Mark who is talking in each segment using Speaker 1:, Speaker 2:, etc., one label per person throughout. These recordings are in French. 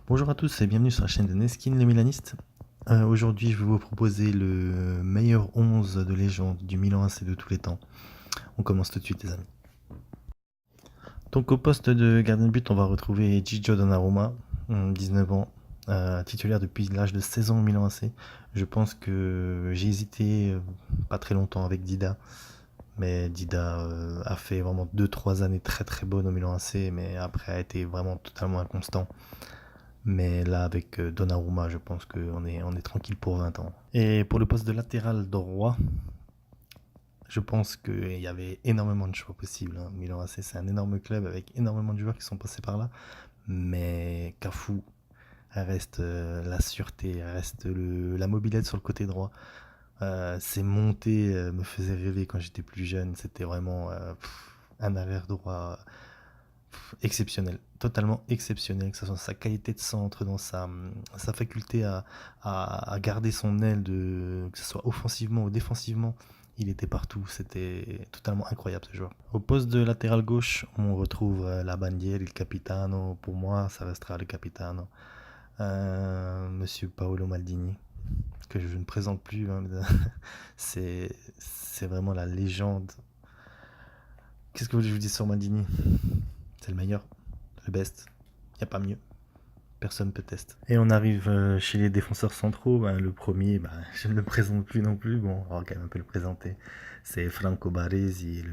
Speaker 1: Bonjour à tous et bienvenue sur la chaîne de Neskin le Milaniste. Aujourd'hui, je vais vous proposer le meilleur 11 de légende du Milan AC de tous les temps. On commence tout de suite, les amis. Donc, au poste de gardien de but, on va retrouver Gigio Donnarumma, 19 ans, titulaire depuis l'âge de 16 ans au Milan AC. Je pense que j'ai hésité pas très longtemps avec Dida, mais Dida a fait vraiment 2-3 années très très bonnes au Milan AC, mais après a été vraiment totalement inconstant. Mais là, avec Donnarumma, je pense qu'on est tranquille pour 20 ans. Et pour le poste de latéral droit, je pense qu'il y avait énormément de choix possibles. Milan AC, c'est un énorme club avec énormément de joueurs qui sont passés par là. Mais Cafu, elle reste la sûreté, elle reste la mobilette sur le côté droit. Ses montées me faisaient rêver quand j'étais plus jeune. C'était vraiment un arrière droit exceptionnel, totalement exceptionnel, que ce soit sa qualité de centre, dans sa faculté à garder son aile, que ce soit offensivement ou défensivement, il était partout, c'était totalement incroyable ce joueur. Au poste de latéral gauche, on retrouve la bandière, le capitano, pour moi ça restera le capitano, monsieur Paolo Maldini, que je ne présente plus, hein, c'est vraiment la légende. Qu'est-ce que vous voulez que je vous dise sur Maldini? C'est le meilleur, le best, il n'y a pas mieux. Personne peut tester. Et on arrive chez les défenseurs centraux. Le premier, je ne le présente plus non plus. Bon, on va quand même un peu le présenter. C'est Franco Baresi,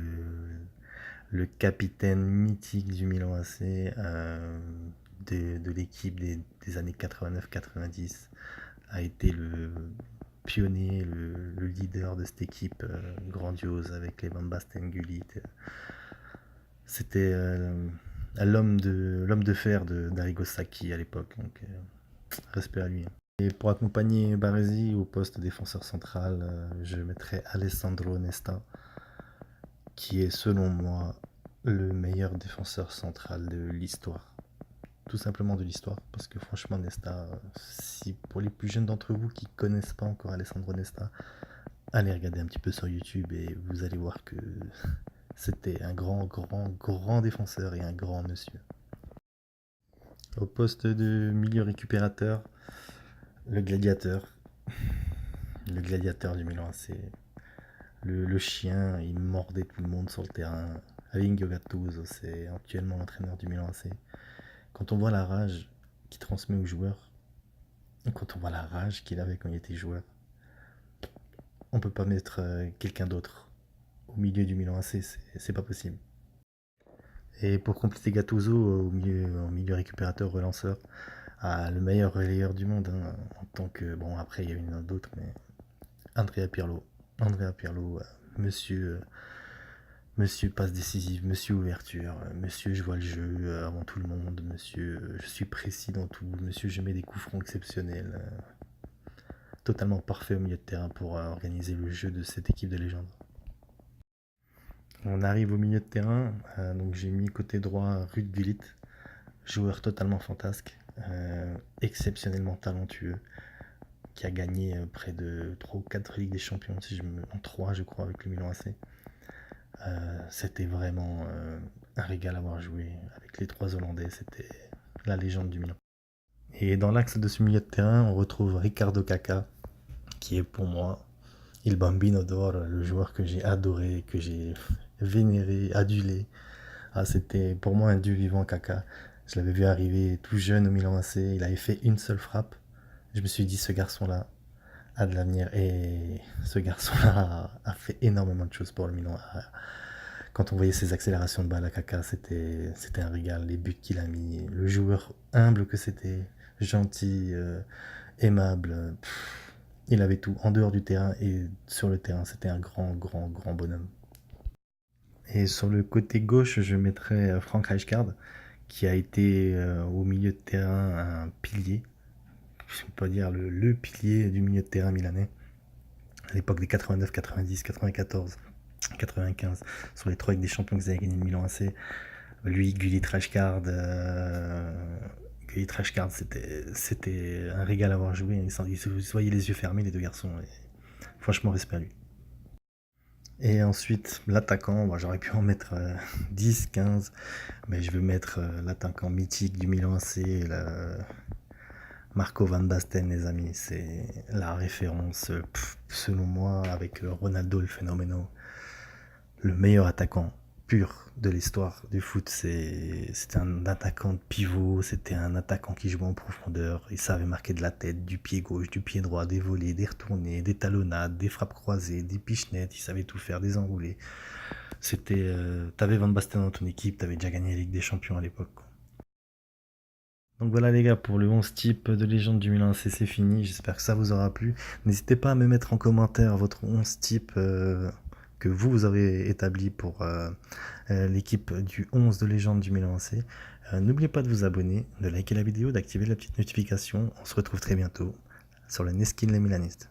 Speaker 1: le capitaine mythique du Milan AC, de l'équipe des années 89-90. A été le pionnier, le leader de cette équipe grandiose avec les Van Basten, Gullit. C'était l'homme de fer d'Arrigo Sacchi à l'époque, donc respect à lui. Et pour accompagner Baresi au poste défenseur central, je mettrai Alessandro Nesta, qui est selon moi le meilleur défenseur central de l'histoire. Tout simplement de l'histoire, parce que franchement Nesta, si pour les plus jeunes d'entre vous qui ne connaissent pas encore Alessandro Nesta, allez regarder un petit peu sur YouTube et vous allez voir que c'était un grand défenseur et un grand monsieur. Au poste de milieu récupérateur, le gladiateur. Le gladiateur du Milan AC. Le chien, il mordait tout le monde sur le terrain. Alinho Gattuso, c'est actuellement l'entraîneur du Milan AC. Quand on voit la rage qu'il transmet aux joueurs, quand on voit la rage qu'il avait quand il était joueur, on peut pas mettre quelqu'un d'autre au milieu du Milan AC, c'est pas possible. Et pour compléter Gattuso au milieu récupérateur, relanceur, le meilleur relayeur du monde, hein, en tant que... Bon, après, il y a une d'autres, mais Andrea Pirlo. Andrea Pirlo, monsieur passe décisive, monsieur ouverture, monsieur je vois le jeu avant tout le monde, monsieur je suis précis dans tout, monsieur je mets des coups francs exceptionnels. Totalement parfait au milieu de terrain pour organiser le jeu de cette équipe de légende. On arrive au milieu de terrain, donc j'ai mis côté droit Ruud Gullit, joueur totalement fantasque, exceptionnellement talentueux, qui a gagné près de 3 ou 4 Ligues des Champions, en 3 je crois avec le Milan AC. C'était vraiment un régal à voir jouer avec les 3 Hollandais, c'était la légende du Milan. Et dans l'axe de ce milieu de terrain, on retrouve Ricardo Caca, qui est pour moi Il Bambino d'Or, le joueur que j'ai adoré, que j'ai vénéré, adulé. C'était pour moi un dieu vivant, Caca. Je l'avais vu arriver tout jeune au Milan AC, il avait fait une seule frappe. Je me suis dit, ce garçon-là a de l'avenir, et ce garçon-là a fait énormément de choses pour le Milan. Quand on voyait ses accélérations de balle à Caca, c'était un régal, les buts qu'il a mis, le joueur humble que c'était, gentil, aimable. Il avait tout en dehors du terrain et sur le terrain, c'était un grand bonhomme. Et sur le côté gauche, je mettrais Frank Rijkaard, qui a été au milieu de terrain un pilier, je ne peux pas dire le pilier du milieu de terrain milanais, à l'époque des 89, 90, 94, 95, sur les 3 avec des champions qu'ils avaient gagné le Milan AC. Lui, Gullit Rijkaard, c'était un régal à avoir joué. Ils se voyaient les yeux fermés, les deux garçons. Et franchement, respect à lui. Et ensuite, l'attaquant, bon, j'aurais pu en mettre 10, 15, mais je vais mettre l'attaquant mythique du Milan AC, Marco Van Basten, les amis. C'est la référence, selon moi, avec Ronaldo le phénoménal, le meilleur attaquant pur de l'histoire du foot. C'était un attaquant de pivot, c'était un attaquant qui jouait en profondeur. Il savait marquer de la tête, du pied gauche, du pied droit, des volées, des retournées, des talonnades, des frappes croisées, des pichenettes. Il savait tout faire, des enroulés. T'avais Van Basten dans ton équipe, t'avais déjà gagné la Ligue des Champions à l'époque. Donc voilà les gars, pour le 11 type de légende du Milan AC, c'est fini. J'espère que ça vous aura plu. N'hésitez pas à me mettre en commentaire votre 11 type que vous avez établi pour l'équipe du 11 de légende du Milan AC. N'oubliez pas de vous abonner, de liker la vidéo, d'activer la petite notification. On se retrouve très bientôt sur le Neskin les Milanistes.